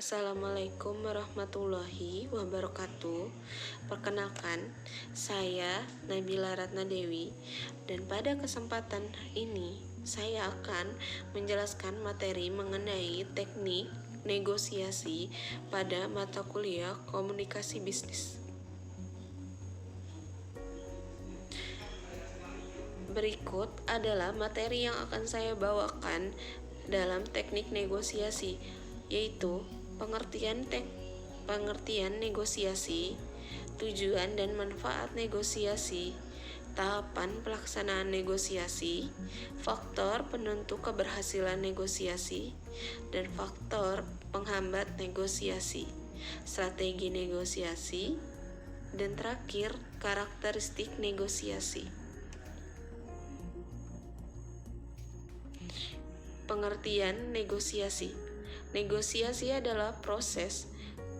Assalamualaikum warahmatullahi wabarakatuh. Perkenalkan, saya Nabila Ratna Dewi, dan pada kesempatan ini saya akan menjelaskan materi mengenai teknik negosiasi pada mata kuliah komunikasi bisnis. Berikut adalah materi yang akan saya bawakan dalam teknik negosiasi, yaitu pengertian negosiasi, tujuan dan manfaat negosiasi, tahapan pelaksanaan negosiasi, faktor penentu keberhasilan negosiasi, dan faktor penghambat negosiasi, strategi negosiasi, dan terakhir karakteristik negosiasi. Pengertian negosiasi. Negosiasi adalah proses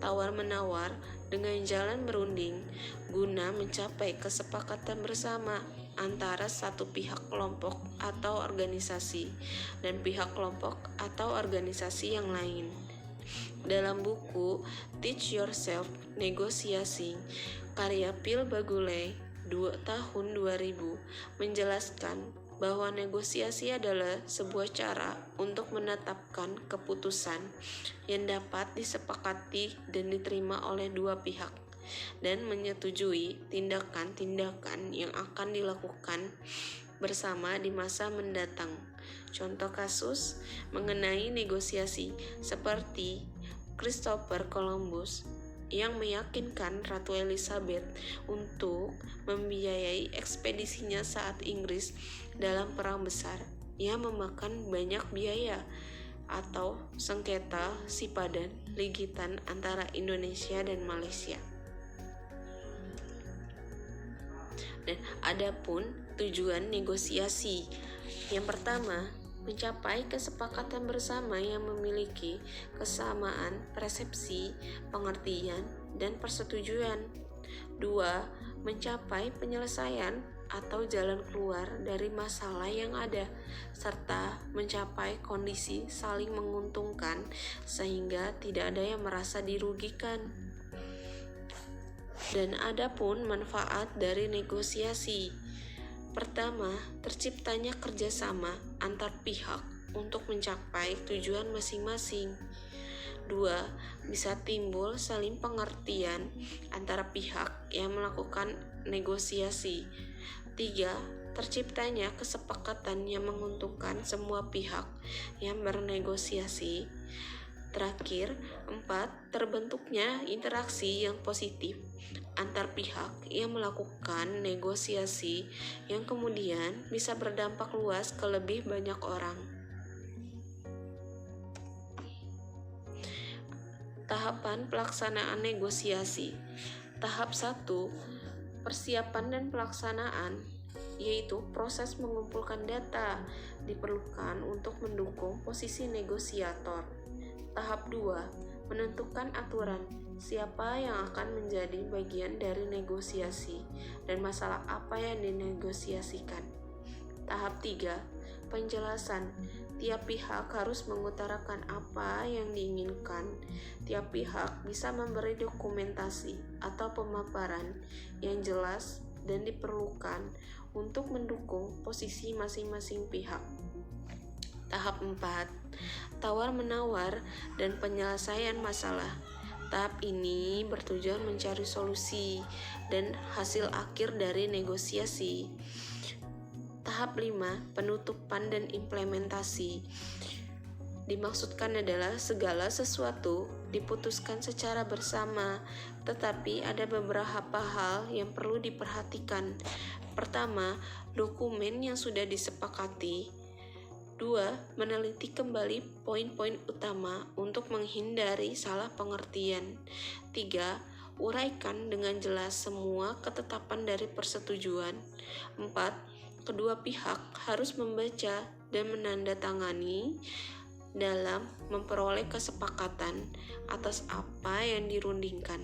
tawar-menawar dengan jalan berunding guna mencapai kesepakatan bersama antara satu pihak kelompok atau organisasi dan pihak kelompok atau organisasi yang lain. Dalam buku Teach Yourself Negotiating karya Phil Baguley tahun 2000 menjelaskan bahwa negosiasi adalah sebuah cara untuk menetapkan keputusan yang dapat disepakati dan diterima oleh dua pihak dan menyetujui tindakan-tindakan yang akan dilakukan bersama di masa mendatang. Contoh kasus mengenai negosiasi seperti Christopher Columbus yang meyakinkan Ratu Elizabeth untuk membiayai ekspedisinya saat Inggris dalam perang besar yang memakan banyak biaya, atau sengketa Sipadan Ligitan antara Indonesia dan Malaysia. Dan adapun tujuan negosiasi, yang pertama, mencapai kesepakatan bersama yang memiliki kesamaan persepsi, pengertian, dan persetujuan. 2. Mencapai penyelesaian atau jalan keluar dari masalah yang ada, serta mencapai kondisi saling menguntungkan sehingga tidak ada yang merasa dirugikan. Dan adapun manfaat dari negosiasi. Pertama, terciptanya kerjasama antar pihak untuk mencapai tujuan masing-masing. 2. Bisa timbul saling pengertian antara pihak yang melakukan negosiasi. 3. Terciptanya kesepakatan yang menguntungkan semua pihak yang bernegosiasi. Terakhir, 4. Terbentuknya interaksi yang positif antar pihak yang melakukan negosiasi yang kemudian bisa berdampak luas ke lebih banyak orang. Tahapan pelaksanaan negosiasi. Tahap 1. Persiapan dan pelaksanaan, yaitu proses mengumpulkan data diperlukan untuk mendukung posisi negosiator. Tahap 2. Menentukan aturan, siapa yang akan menjadi bagian dari negosiasi dan masalah apa yang dinegosiasikan. Tahap 3. Penjelasan, tiap pihak harus mengutarakan apa yang diinginkan. Tiap pihak bisa memberi dokumentasi atau pemaparan yang jelas dan diperlukan untuk mendukung posisi masing-masing pihak. Tahap 4. Tawar-menawar dan penyelesaian masalah. Tahap ini bertujuan mencari solusi dan hasil akhir dari negosiasi. Tahap 5. Penutupan dan implementasi. Dimaksudkan adalah segala sesuatu diputuskan secara bersama, tetapi ada beberapa hal yang perlu diperhatikan. Pertama, dokumen yang sudah disepakati. 2. Meneliti kembali poin-poin utama untuk menghindari salah pengertian. 3. Uraikan dengan jelas semua ketetapan dari persetujuan. 4. Kedua pihak harus membaca dan menandatangani dalam memperoleh kesepakatan atas apa yang dirundingkan.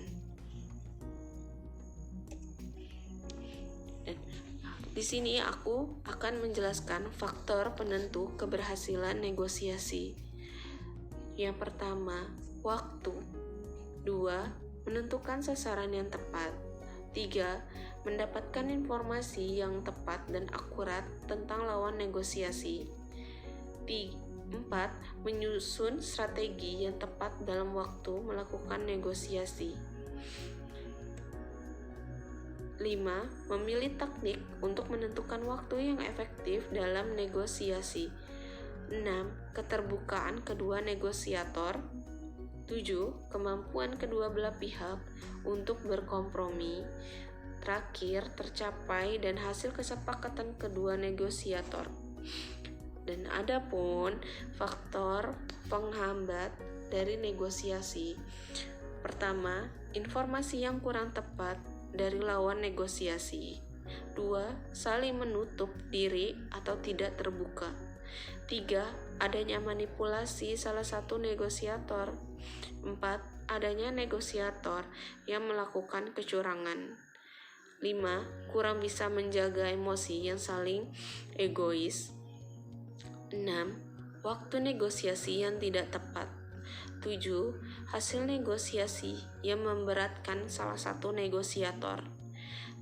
Di sini aku akan menjelaskan faktor penentu keberhasilan negosiasi. Yang pertama, Waktu. 2. Menentukan sasaran yang tepat. 3. Mendapatkan informasi yang tepat dan akurat tentang lawan negosiasi. 4. Menyusun strategi yang tepat dalam waktu melakukan negosiasi. 5. Memilih teknik untuk menentukan waktu yang efektif dalam negosiasi. 6. Keterbukaan kedua negosiator. 7. Kemampuan kedua belah pihak untuk berkompromi. Terakhir, tercapai dan hasil kesepakatan kedua negosiator. Dan adapun faktor penghambat dari negosiasi. Pertama, informasi yang kurang tepat dari lawan negosiasi. 2. Saling menutup diri atau tidak terbuka. 3. Adanya manipulasi salah satu negosiator. 4. Adanya negosiator yang melakukan kecurangan. 5. Kurang bisa menjaga emosi yang saling egois. 6. Waktu negosiasi yang tidak tepat. 7. Hasil negosiasi yang memberatkan salah satu negosiator.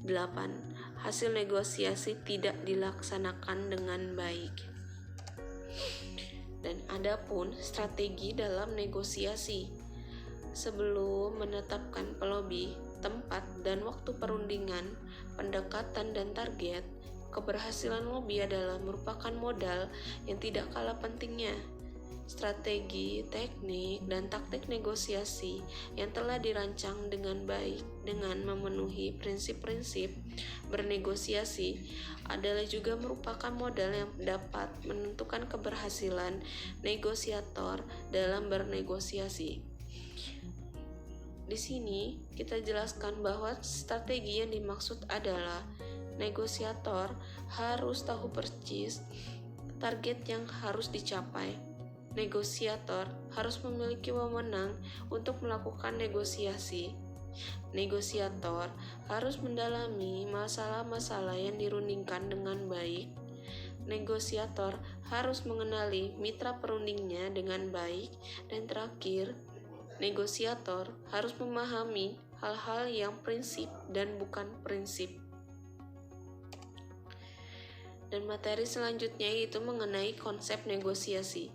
8. Hasil negosiasi tidak dilaksanakan dengan baik. Dan adapun strategi dalam negosiasi. Sebelum menetapkan pelobi, tempat dan waktu perundingan, pendekatan dan target, keberhasilan lobby adalah merupakan modal yang tidak kalah pentingnya. Strategi, teknik, dan taktik negosiasi yang telah dirancang dengan baik dengan memenuhi prinsip-prinsip bernegosiasi adalah juga merupakan modal yang dapat menentukan keberhasilan negosiator dalam bernegosiasi. Di sini kita jelaskan bahwa strategi yang dimaksud adalah negosiator harus tahu persis target yang harus dicapai. Negosiator harus memiliki wewenang untuk melakukan negosiasi. Negosiator harus mendalami masalah-masalah yang dirundingkan dengan baik. Negosiator harus mengenali mitra perundingnya dengan baik. Dan terakhir, negosiator harus memahami hal-hal yang prinsip dan bukan prinsip. Dan materi selanjutnya yaitu mengenai konsep negosiasi.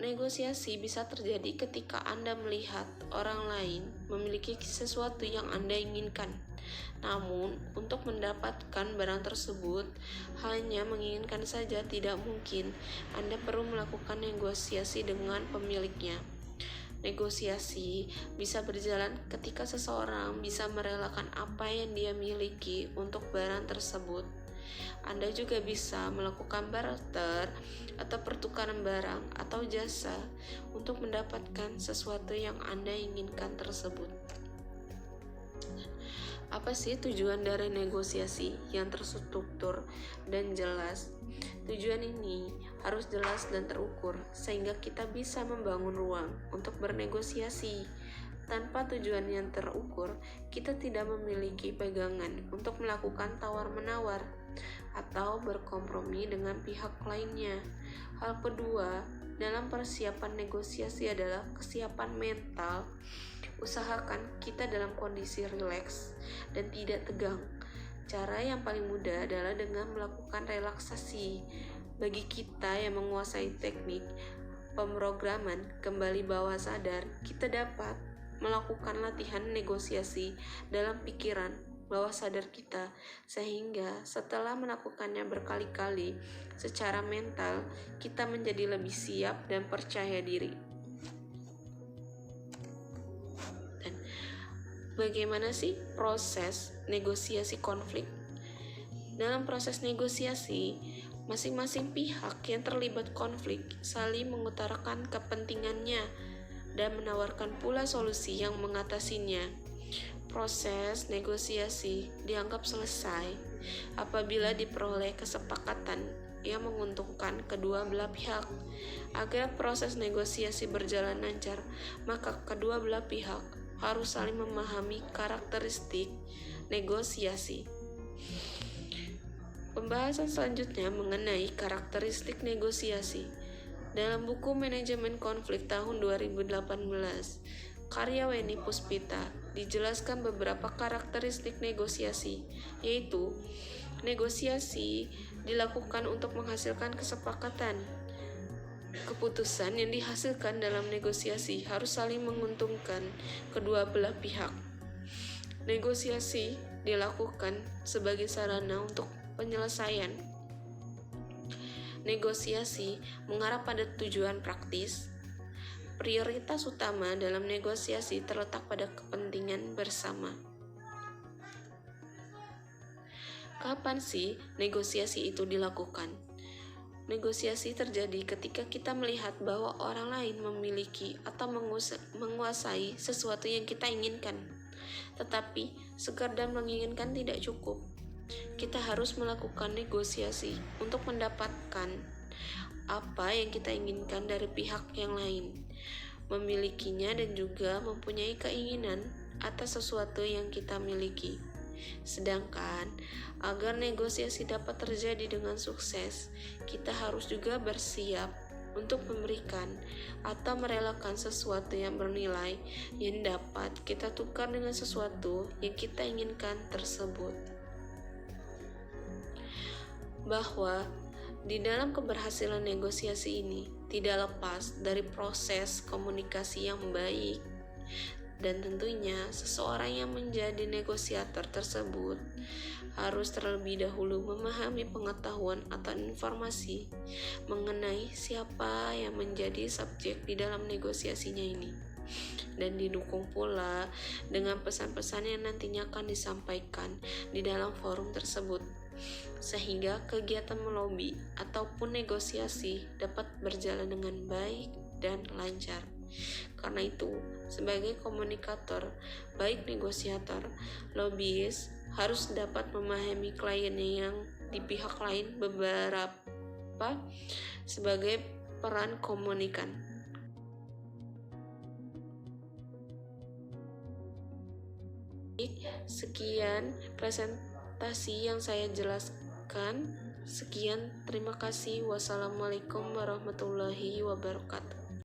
Negosiasi bisa terjadi ketika Anda melihat orang lain memiliki sesuatu yang Anda inginkan. Namun, untuk mendapatkan barang tersebut, hanya menginginkan saja tidak mungkin. Anda perlu melakukan negosiasi dengan pemiliknya. Negosiasi bisa berjalan ketika seseorang bisa merelakan apa yang dia miliki untuk barang tersebut. Anda juga bisa melakukan barter atau pertukaran barang atau jasa untuk mendapatkan sesuatu yang Anda inginkan tersebut. Apa sih tujuan dari negosiasi yang terstruktur dan jelas? Tujuan ini harus jelas dan terukur sehingga kita bisa membangun ruang untuk bernegosiasi. Tanpa tujuan yang terukur, kita tidak memiliki pegangan untuk melakukan tawar-menawar atau berkompromi dengan pihak lainnya. Hal kedua, dalam persiapan negosiasi adalah kesiapan mental. Usahakan kita dalam kondisi rileks dan tidak tegang. Cara yang paling mudah adalah dengan melakukan relaksasi. Bagi kita yang menguasai teknik pemrograman kembali bawah sadar, kita dapat melakukan latihan negosiasi dalam pikiran bawah sadar kita, sehingga setelah melakukannya berkali-kali secara mental, kita menjadi lebih siap dan percaya diri. Dan bagaimana sih proses negosiasi konflik? Dalam proses negosiasi, masing-masing pihak yang terlibat konflik saling mengutarakan kepentingannya dan menawarkan pula solusi yang mengatasinya. Proses negosiasi dianggap selesai apabila diperoleh kesepakatan yang menguntungkan kedua belah pihak. Agar proses negosiasi berjalan lancar, maka kedua belah pihak harus saling memahami karakteristik negosiasi. Pembahasan selanjutnya mengenai karakteristik negosiasi. Dalam buku Manajemen Konflik tahun 2018, karya Weni Puspita, dijelaskan beberapa karakteristik negosiasi, yaitu negosiasi dilakukan untuk menghasilkan kesepakatan. Keputusan yang dihasilkan dalam negosiasi harus saling menguntungkan kedua belah pihak. Negosiasi dilakukan sebagai sarana untuk penyelesaian. Negosiasi mengarah pada tujuan praktis. Prioritas utama dalam negosiasi terletak pada kepentingan bersama. Kapan sih negosiasi itu dilakukan? Negosiasi terjadi ketika kita melihat bahwa orang lain memiliki atau menguasai sesuatu yang kita inginkan. Tetapi, sekedar menginginkan tidak cukup. Kita harus melakukan negosiasi untuk mendapatkan apa yang kita inginkan dari pihak yang lain, memilikinya dan juga mempunyai keinginan atas sesuatu yang kita miliki. Sedangkan, agar negosiasi dapat terjadi dengan sukses, kita harus juga bersiap untuk memberikan atau merelakan sesuatu yang bernilai yang dapat kita tukar dengan sesuatu yang kita inginkan tersebut. Bahwa di dalam keberhasilan negosiasi ini tidak lepas dari proses komunikasi yang baik, dan tentunya seseorang yang menjadi negosiator tersebut harus terlebih dahulu memahami pengetahuan atau informasi mengenai siapa yang menjadi subjek di dalam negosiasinya ini, dan didukung pula dengan pesan-pesan yang nantinya akan disampaikan di dalam forum tersebut, sehingga kegiatan melobi ataupun negosiasi dapat berjalan dengan baik dan lancar. Karena itu, sebagai komunikator, baik negosiator, lobbyist harus dapat memahami kliennya yang di pihak lain beberapa sebagai peran komunikan. Sekian presentasi yang saya jelaskan. Sekian, terima kasih. Wassalamualaikum warahmatullahi wabarakatuh.